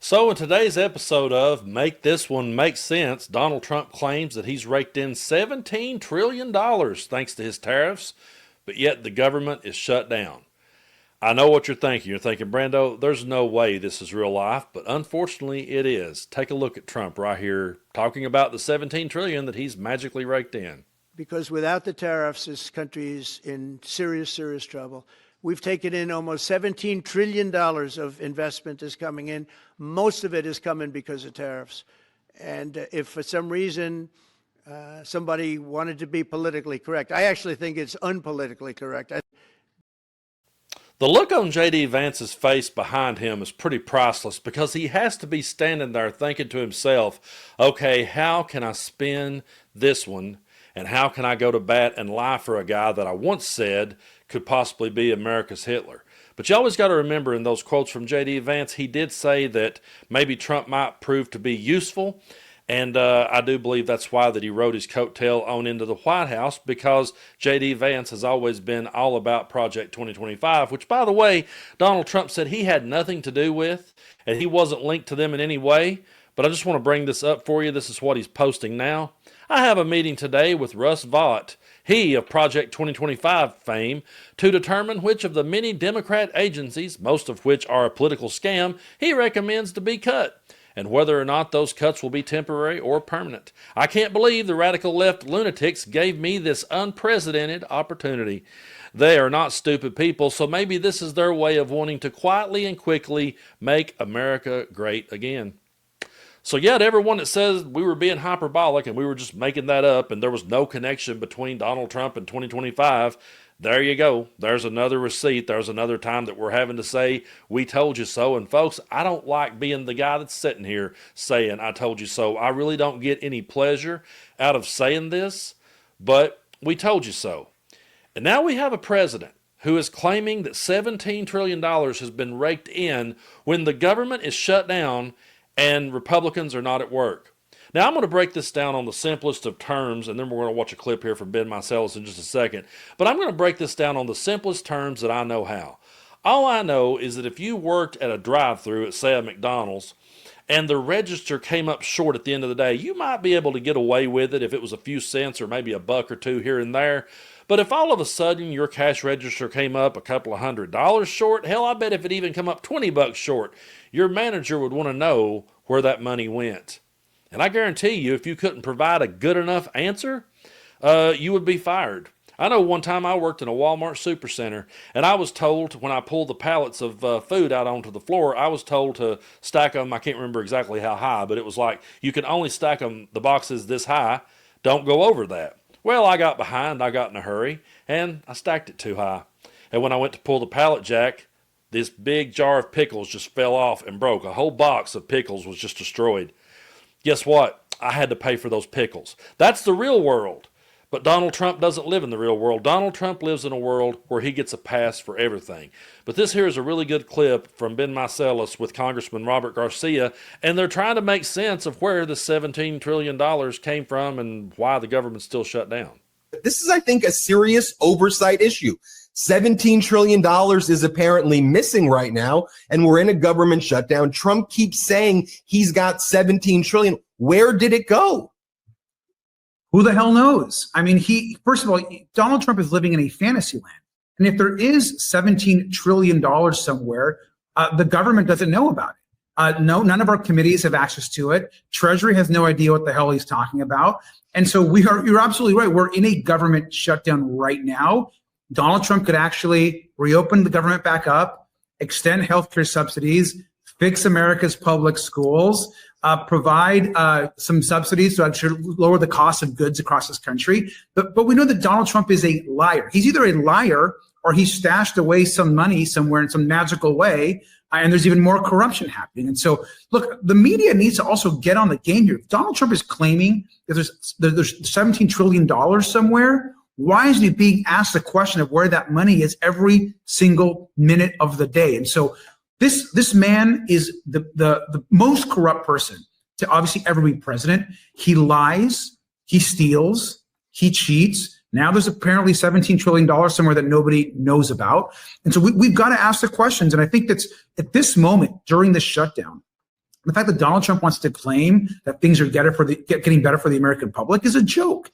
So, in today's episode of Make This One Make Sense, Donald Trump claims that he's raked in $17 trillion thanks to his tariffs, but yet the government is shut down. I know what you're thinking. You're thinking, Brando, there's no way this is real life, but unfortunately it is. Take a look at Trump right here talking about the $17 trillion that he's magically raked in. Because without the tariffs, this country is in serious, serious trouble. We've taken in almost $17 trillion of investment is coming in. Most of it is coming because of tariffs. And if for some reason somebody wanted to be politically correct, I actually think it's unpolitically correct. The look on J.D. Vance's face behind him is pretty priceless because he has to be standing there thinking to himself, okay, how can I spin this one? And how can I go to bat and lie for a guy that I once said could possibly be America's Hitler? But you always got to remember in those quotes from J.D. Vance, he did say that maybe Trump might prove to be useful. And I do believe that's why that he rode his coattail on into the White House, because J.D. Vance has always been all about Project 2025, which, by the way, Donald Trump said he had nothing to do with, and he wasn't linked to them in any way. But I just want to bring this up for you. This is what he's posting now. I have a meeting today with Russ Vought, he of Project 2025 fame, to determine which of the many Democrat agencies, most of which are a political scam, he recommends to be cut, and whether or not those cuts will be temporary or permanent. I can't believe the radical left lunatics gave me this unprecedented opportunity. They are not stupid people, so maybe this is their way of wanting to quietly and quickly make America great again. So yeah, to everyone that says we were being hyperbolic and we were just making that up and there was no connection between Donald Trump and 2025, there you go. There's another receipt. There's another time that we're having to say, we told you so. And folks, I don't like being the guy that's sitting here saying, I told you so. I really don't get any pleasure out of saying this, but we told you so. And now we have a president who is claiming that $17 trillion has been raked in when the government is shut down and Republicans are not at work. Now, I'm going to break this down on the simplest of terms, and then we're going to watch a clip here from Ben Meiselas in just a second. But I'm going to break this down on the simplest terms that I know how. All I know is that if you worked at a drive-thru at, say, a McDonald's, and the register came up short at the end of the day, you might be able to get away with it if it was a few cents or maybe a buck or two here and there. But if all of a sudden your cash register came up a couple of $100s short, hell, I bet if it even come up $20 short, your manager would want to know where that money went. And I guarantee you, if you couldn't provide a good enough answer, you would be fired. I know one time I worked in a Walmart supercenter, and I was told when I pulled the pallets of food out onto the floor, I was told to stack them, I can't remember exactly how high, but it was like, you can only stack them, the boxes this high, don't go over that. Well, I got behind, I got in a hurry, and I stacked it too high. And when I went to pull the pallet jack, this big jar of pickles just fell off and broke. A whole box of pickles was just destroyed. Guess what? I had to pay for those pickles. That's the real world. But Donald Trump doesn't live in the real world. Donald Trump lives in a world where he gets a pass for everything. But this here is a really good clip from Ben Meiselas with Congressman Robert Garcia, and they're trying to make sense of where the $17 trillion came from and why the government's still shut down. This is, I think, a serious oversight issue. $17 trillion is apparently missing right now, and we're in a government shutdown. Trump keeps saying he's got $17 trillion. Where did it go? Who the hell knows? I mean, first of all, Donald Trump is living in a fantasy land. And if there is $17 trillion somewhere, the government doesn't know about it. No, none of our committees have access to it. Treasury has no idea what the hell he's talking about. And so you're absolutely right. We're in a government shutdown right now. Donald Trump could actually reopen the government back up, extend healthcare subsidies, fix America's public schools, provide some subsidies to actually lower the cost of goods across this country. But we know that Donald Trump is a liar. He's either a liar or he stashed away some money somewhere in some magical way, and there's even more corruption happening. And so, look, the media needs to also get on the game here. If Donald Trump is claiming that there's $17 trillion somewhere, why isn't he being asked the question of where that money is every single minute of the day? And so this man is the most corrupt person to obviously ever be president. He lies, he steals, he cheats. Now there's apparently $17 trillion somewhere that nobody knows about. And so we've got to ask the questions. And I think that's at this moment during the shutdown, The fact that Donald Trump wants to claim that things are getting better for the American public is a joke.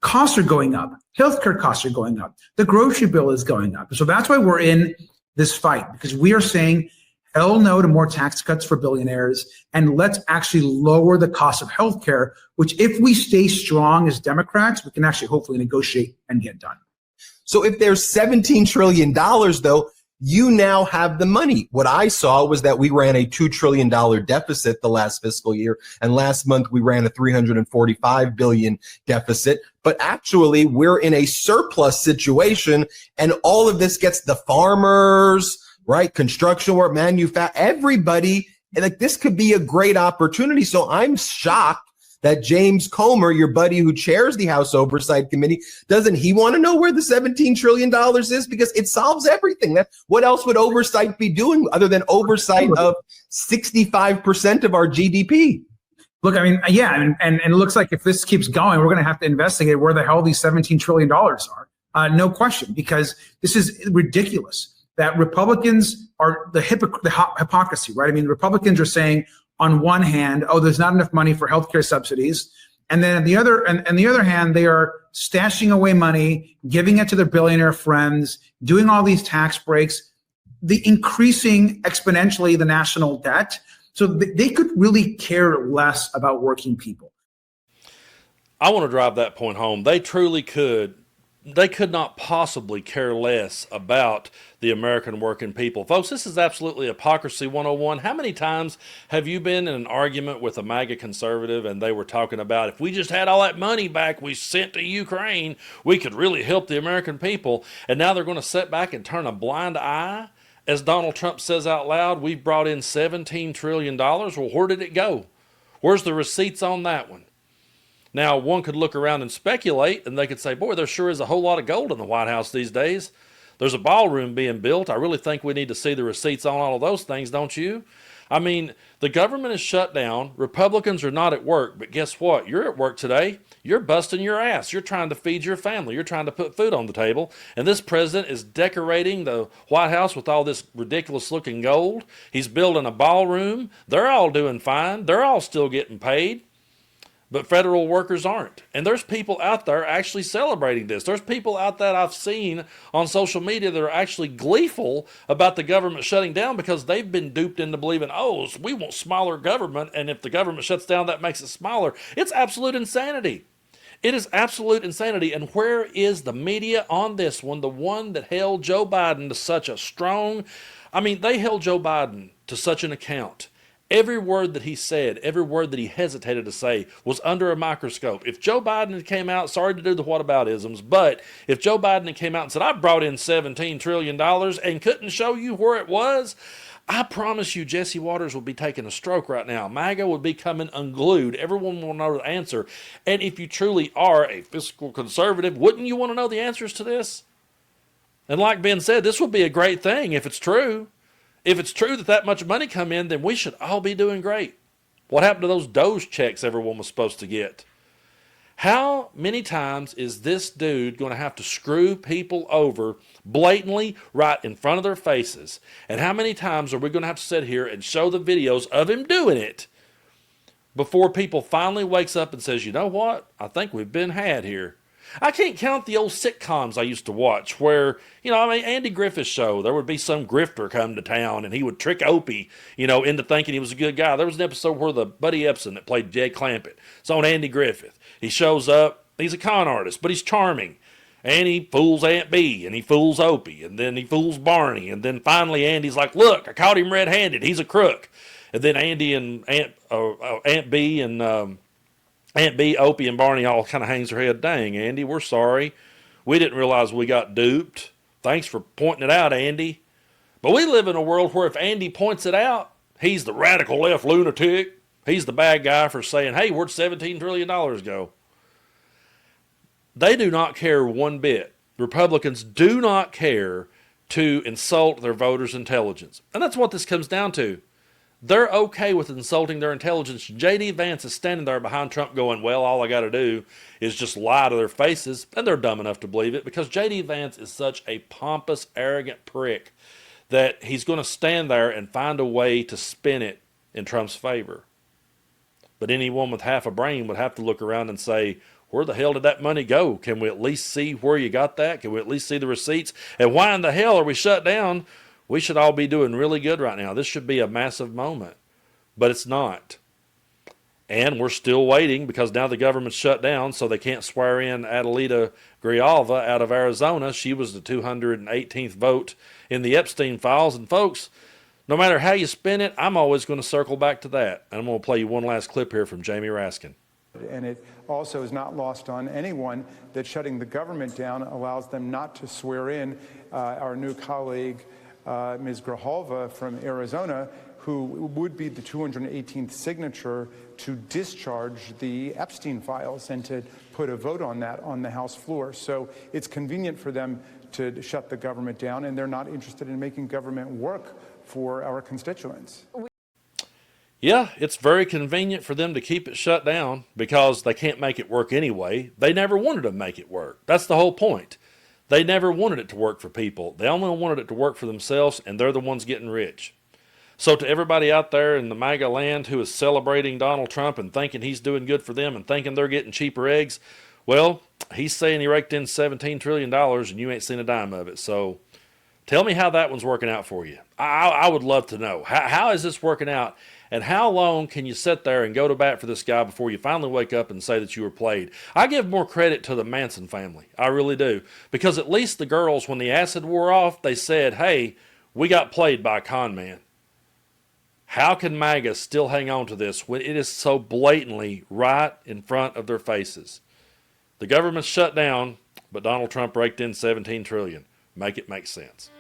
Costs are going up. Healthcare costs are going up. The grocery bill is going up. So that's why we're in this fight, because we are saying hell no to more tax cuts for billionaires, and let's actually lower the cost of healthcare, which if we stay strong as Democrats, we can actually hopefully negotiate and get done. So if there's $17 trillion, though, you now have the money. What I saw was that we ran a $2 trillion deficit the last fiscal year, and last month we ran a $345 billion deficit. But actually, we're in a surplus situation, and all of this gets the farmers, right? Construction work, everybody. Like, this could be a great opportunity. So I'm shocked that James Comer, your buddy who chairs the House Oversight Committee, doesn't he want to know where the $17 trillion is? Because it solves everything. What else would oversight be doing other than oversight of 65% of our GDP? Look, I mean, yeah, and it looks like if this keeps going, we're going to have to investigate where the hell these $17 trillion are. No question, because this is ridiculous that Republicans are the hypocrisy, right? I mean, Republicans are saying, on one hand, oh, there's not enough money for healthcare subsidies. And then on the other hand, they are stashing away money, giving it to their billionaire friends, doing all these tax breaks, the increasing exponentially the national debt. So they could really care less about working people. I want to drive that point home. They truly could. They could not possibly care less about the American working people. Folks, this is absolutely hypocrisy 101. How many times have you been in an argument with a MAGA conservative and they were talking about, if we just had all that money back we sent to Ukraine, we could really help the American people. And now they're going to sit back and turn a blind eye as Donald Trump says out loud, we've brought in $17 trillion. Well, where did it go? Where's the receipts on that one? Now, one could look around and speculate, and they could say, boy, there sure is a whole lot of gold in the White House these days. There's a ballroom being built. I really think we need to see the receipts on all of those things, don't you? I mean, the government is shut down. Republicans are not at work, but guess what? You're at work today. You're busting your ass. You're trying to feed your family. You're trying to put food on the table. And this president is decorating the White House with all this ridiculous-looking gold. He's building a ballroom. They're all doing fine. They're all still getting paid. But federal workers aren't. And there's people out there actually celebrating this. There's people out there I've seen on social media that are actually gleeful about the government shutting down because they've been duped into believing, oh, we want smaller government, and if the government shuts down, that makes it smaller. It's absolute insanity. It is absolute insanity. And where is the media on this one? The one that held Joe Biden to such a strong, they held Joe Biden to such an account. Every word that he said, every word that he hesitated to say was under a microscope. If Joe Biden had came out, sorry to do the whataboutisms, but if Joe Biden had came out and said, I brought in $17 trillion and couldn't show you where it was, I promise you Jesse Waters would be taking a stroke right now. MAGA would be coming unglued. Everyone will know the answer. And if you truly are a fiscal conservative, wouldn't you want to know the answers to this? And like Ben said, this would be a great thing if it's true. If it's true that much money come in, then we should all be doing great. What happened to those Doge checks everyone was supposed to get? How many times is this dude going to have to screw people over blatantly right in front of their faces? And how many times are we going to have to sit here and show the videos of him doing it before people finally wakes up and says, you know what? I think we've been had here. I can't count the old sitcoms I used to watch where, Andy Griffith's show, there would be some grifter come to town and he would trick Opie, into thinking he was a good guy. There was an episode where the Buddy Epson that played Jay Clampett. It's on Andy Griffith. He shows up. He's a con artist, but he's charming. And he fools Aunt B, and he fools Opie, and then he fools Barney. And then finally Andy's like, look, I caught him red-handed. He's a crook. And then Andy and Aunt B and Aunt B, Opie, and Barney all kind of hangs their head. Dang, Andy, we're sorry. We didn't realize we got duped. Thanks for pointing it out, Andy. But we live in a world where if Andy points it out, he's the radical left lunatic. He's the bad guy for saying, hey, where'd $17 trillion go? They do not care one bit. Republicans do not care to insult their voters' intelligence. And that's what this comes down to. They're okay with insulting their intelligence. J.D. Vance is standing there behind Trump going, well, all I got to do is just lie to their faces. And they're dumb enough to believe it because J.D. Vance is such a pompous, arrogant prick that he's going to stand there and find a way to spin it in Trump's favor. But anyone with half a brain would have to look around and say, where the hell did that money go? Can we at least see where you got that? Can we at least see the receipts? And why in the hell are we shut down? We should all be doing really good right now. This should be a massive moment. But it's not. And we're still waiting because now the government's shut down, so they can't swear in Adelita Grijalva out of Arizona. She was the 218th vote in the Epstein files. And folks, no matter how you spin it, I'm always going to circle back to that. And I'm going to play you one last clip here from Jamie Raskin. And it also is not lost on anyone that shutting the government down allows them not to swear in our new colleague, Ms. Grijalva from Arizona, who would be the 218th signature to discharge the Epstein files and to put a vote on that on the House floor. So it's convenient for them to shut the government down, and they're not interested in making government work for our constituents. Yeah, it's very convenient for them to keep it shut down because they can't make it work anyway. They never wanted to make it work. That's the whole point. They never wanted it to work for people. They only wanted it to work for themselves, and they're the ones getting rich. So to everybody out there in the MAGA land who is celebrating Donald Trump and thinking he's doing good for them and thinking they're getting cheaper eggs, well, he's saying he raked in $17 trillion and you ain't seen a dime of it. So tell me how that one's working out for you. I would love to know. How is this working out? And how long can you sit there and go to bat for this guy before you finally wake up and say that you were played? I give more credit to the Manson family. I really do. Because at least the girls, when the acid wore off, they said, hey, we got played by a con man. How can MAGA still hang on to this when it is so blatantly right in front of their faces? The government's shut down, but Donald Trump raked in $17 trillion. Make it make sense.